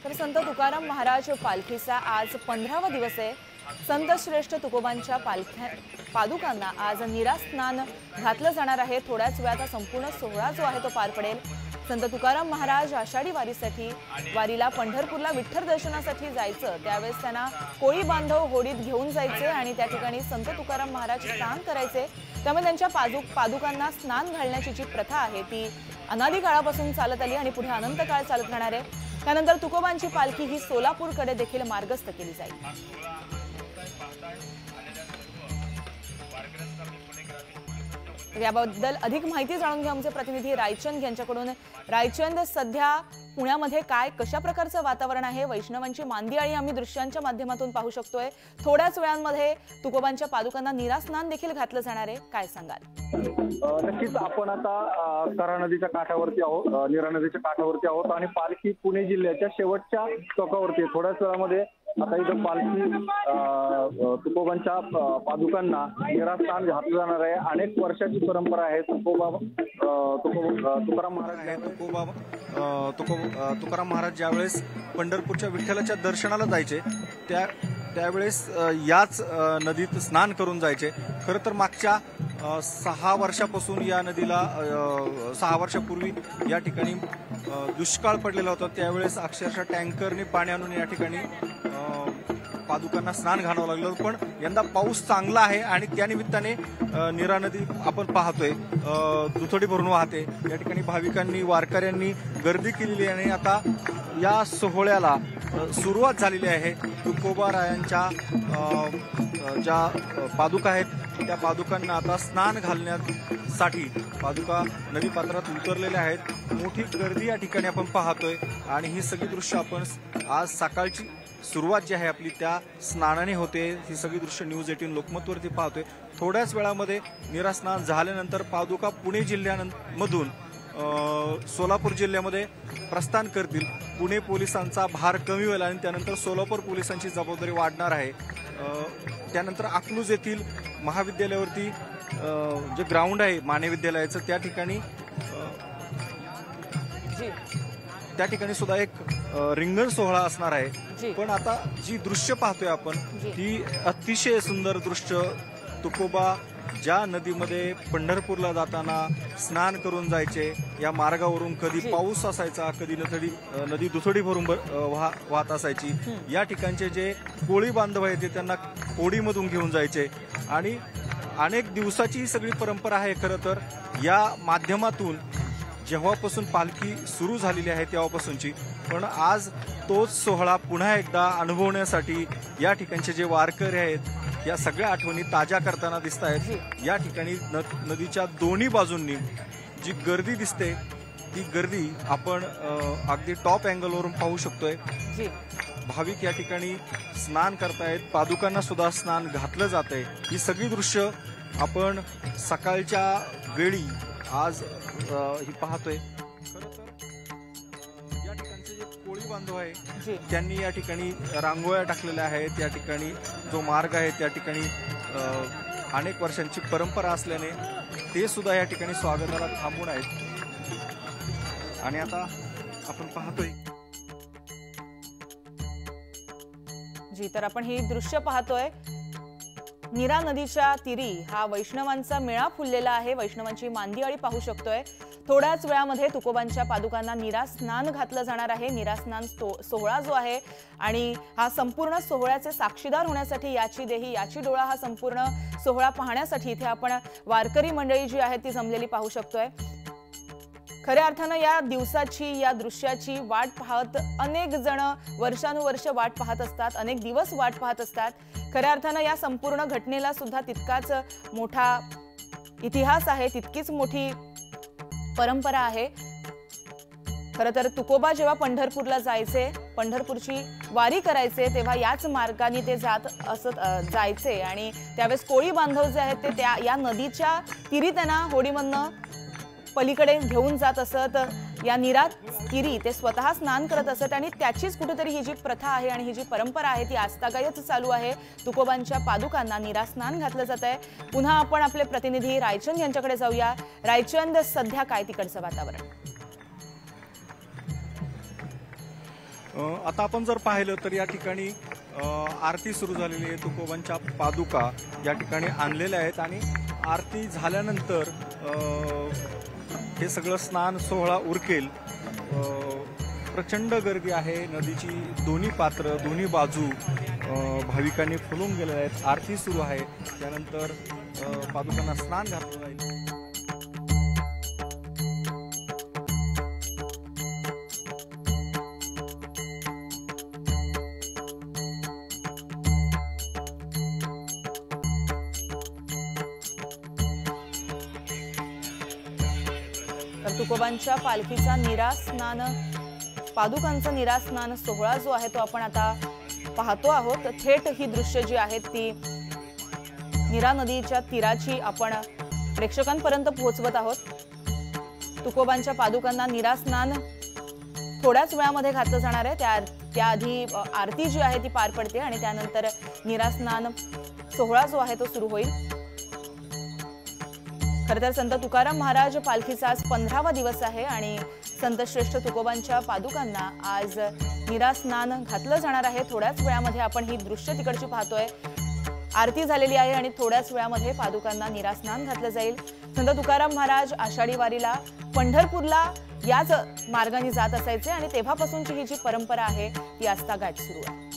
तर संत तुकाराम महाराज पालखीचा आज 15वा दिवस आहे। संत श्रेष्ठ तुकोबांच्या पादुकांना आज निरास्नान घातलं जाणार आहे। थोड्याच वेळात संपूर्ण सोहळा जो आहे तो पार पडेल। संत तुकाराम महाराज आषाढी वारीला पंढरपूरला विठ्ठल दर्शनासाठी जायचं, त्यावेळेस त्यांना कोळी बांधव होडीत घेऊन जायचे आणि त्या ठिकाणी संत तुकाराम महाराज स्नान करायचे। त्यामुळे त्यांच्या पादुकांना स्नान घालण्याची जी प्रथा आहे ती अनादी काळापासून चालत आली आणि पुढे अनंत काळ चालत राहणार आहे। त्यानंतर तुकोबांची पालखी ही सोलापूरकडे देखील मार्गस्थ केली जाईल। याबद्दल अधिक माहिती जाणून घेऊ आमचे प्रतिनिधी रायचंद यांच्याकडून। रायचंद, सध्या पुण्यामध्ये काय कशा प्रकारचं वातावरण आहे? वैष्णवांची मांदियाळी आम्ही दृश्यांच्या माध्यमातून पाहू शकतोय। थोड्याच वेळांमध्ये तुकोबांच्या पादुकांना निरास्नान देखील घातलं जाणार आहे, काय सांगाल? नक्कीच आपण आता करा नदीच्या काठावरती आहोत, नीरा नदीच्या काठावरती आहोत आणि पालखी पुणे जिल्ह्याच्या शेवटच्या टोकावरती आहे। थोड्याच वेळामध्ये आता इथं पालखी तुकोबांच्या पादुकांना निरास्नान घातलं जाणार आहे। अनेक वर्षाची परंपरा आहे। तुकाराम महाराज ज्यावेळेस पंढरपूरच्या विठ्ठलाच्या दर्शनाला जायचे त्यावेळेस याच नदीत स्नान करून जायचे। खरं तर मागच्या 6 वर्षापासून या नदीला 6 वर्षापूर्वी या ठिकाणी दुष्काळ पडलेला होता। त्यावेळेस अक्षरशः टँकरने पाणी आणून या ठिकाणी पादुकांना स्नान घालावं लागलं, पण यंदा पाऊस चांगला आहे आणि त्या निमित्ताने नीरा नदी आपण पाहतोय दुथडी भरून वाहते। या ठिकाणी भाविकांनी वारकऱ्यांनी गर्दी केलेली आहे आणि आता या सोहळ्याला सुरुवात झालेली आहे। तुकोबारायांच्या ज्या पादुका आहेत त्या पादुकांना आता स्नान घालण्यासाठी पादुका नदी पात्रात उतरलेल्या आहेत। मोठी गर्दी या ठिकाणी आपण पाहतोय आणि ही सगळी दृश्य आपण आज सकाळची सुरुवात जी आहे आपली त्या स्नानाने होते। ही सगळी दृश्य न्यूज 18 लोकमतवरती पाहतोय। थोड्याच वेळामध्ये निरास्नान झाल्यानंतर पादुका पुणे जिल्ह्यामधून सोलापूर जिल्ह्यामध्ये प्रस्थान करतील। पुणे पोलिसांचा भार कमी होईल आणि त्यानंतर सोलापूर पोलिसांची जबाबदारी वाढणार आहे। त्यानंतर अकलूज येथील महाविद्यालयावरती जे ग्राउंड आहे माने विद्यालयाचं त्या ठिकाणी सुद्धा एक रिंगण सोहळा असणार आहे। पण आता जी दृश्य पाहतोय आपण ती अतिशय सुंदर दृश्य। तुकोबा ज्या नदीमध्ये पंढरपूरला जाताना स्नान करून जायचे, या मार्गावरून कधी पाऊस असायचा, कधी नदी दुथडी भरून वाहत असायची। या ठिकाणचे जे कोळी बांधव आहेत ते त्यांना होडीमधून घेऊन जायचे आणि अनेक दिवसाची सगळी परंपरा आहे। खरं तर या माध्यमातून जेव्हापासून पालखी सुरू झालेली आहे तेव्हापासूनची, पण आज तोच सोहळा पुन्हा एकदा अनुभवण्यासाठी या ठिकाणचे जे वारकरी आहेत या सगळ्या आठवणी ताज्या करताना दिसत आहेत। या ठिकाणी नदीच्या दोन्ही बाजूंनी जी गर्दी दिसते ती गर्दी आपण अगदी टॉप अँगलवरून पाहू शकतोय। भाविक या ठिकाणी स्नान करतायत, पादुकांना सुद्धा स्नान घातलं जात आहे। ही सगळी दृश्य आपण सकाळच्या वेळी आज ही पाहतोय। खरं तर या ठिकाणचे जे कोळी बांधव आहे त्यांनी या ठिकाणी रांगोळ्या टाकलेल्या आहेत। या ठिकाणी जो मार्ग आहे त्या ठिकाणी अनेक वर्षांची परंपरा असल्याने ते सुद्धा या ठिकाणी स्वागताला थांबून आहेत आणि आता आपण पाहतोय तर आपण ही दृश्य पाहतोय। नीरा नदीच्या तीरी हा वैष्णवांचा मेळा फुललेला आहे। वैष्णवांची मांदियाळी पाहू शकतोय। थोड्याच वेळामध्ये तुकोबांच्या पादुकांना निरास्नान घातलं जाणार आहे। निरास्नान सोहळा जो आहे आणि हा संपूर्ण सोहळ्याचे साक्षीदार होण्यासाठी याची देही याची डोळा हा संपूर्ण सोहळा पाहण्यासाठी इथे आपण वारकरी मंडळी जी आहे ती जमलेली पाहू शकतोय। खऱ्या अर्थानं या दिवसाची या दृश्याची वाट पाहत अनेक जण वर्षानुवर्ष वाट पाहत असतात, अनेक दिवस वाट पाहत असतात। खऱ्या अर्थानं या संपूर्ण घटनेला सुद्धा तितकाच मोठा इतिहास आहे, तितकीच मोठी परंपरा आहे। खरं तर तुकोबा जेव्हा पंढरपूरला जायचे, पंढरपूरची वारी करायचे, तेव्हा याच मार्गाने ते जायचे आणि त्यावेळेस कोळी बांधव जे आहेत ते या नदीच्या तीरी त्यांना होडीमधनं पलीकडे घेऊन जात असत। या नीरा तीरी ते स्वतः स्नान करत असत आणि त्याचीच कुठेतरी ही जी प्रथा आहे आणि ही जी परंपरा आहे ती आजतागायत चालू आहे। तुकोबांच्या पादुकांना निरास्नान घातलं जात आहे। पुन्हा आपण आपले प्रतिनिधी रायचंद यांच्याकडे जाऊया। रायचंद, सध्या काय तिकडचं वातावरण? आता आपण जर पाहिलं तर या ठिकाणी आरती सुरू झालेली आहे. तुकोबांच्या पादुका या ठिकाणी आणलेल्या आहेत आणि आरती झाल्यानंतर हे सगळं स्नान सोहळा उरकेल. प्रचंड गर्दी आहे. नदीची दोन्ही पात्र दोन्ही बाजू भाविकांनी फुलून गेलेल्या आहेत. आरती सुरू आहे. त्यानंतर पादुकांना स्नान घातलं जाईल. तर तुकोबांच्या पालखीचा निरास्नान पादुकांचा निरास्नान सोहळा जो आहे तो आपण आता पाहतो आहोत. थेट ही दृश्य जी आहेत ती नीरा नदीच्या तीराची आपण प्रेक्षकांपर्यंत पोहोचवत आहोत. तुकोबांच्या पादुकांना निरास्नान थोड्याच वेळामध्ये घातलं जाणार आहे. त्याआधी आरती जी आहे ती पार पडते आणि त्यानंतर निरास्नान सोहळा जो आहे तो सुरू होईल. खरं तर संत तुकाराम महाराज पालखीचा आज 15वा दिवस आहे आणि संत श्रेष्ठ तुकोबांच्या पादुकांना आज निरास्नान घातलं जाणार आहे. थोड्याच वेळामध्ये आपण ही दृश्य तिकडची पाहतोय. आरती झालेली आहे आणि थोड्याच वेळामध्ये पादुकांना निरास्नान घातलं जाईल. संत तुकाराम महाराज आषाढी वारीला पंढरपूरला याच मार्गाने जात असायचे आणि तेव्हापासूनची ही जी परंपरा आहे ती आजतागायत सुरू आहे.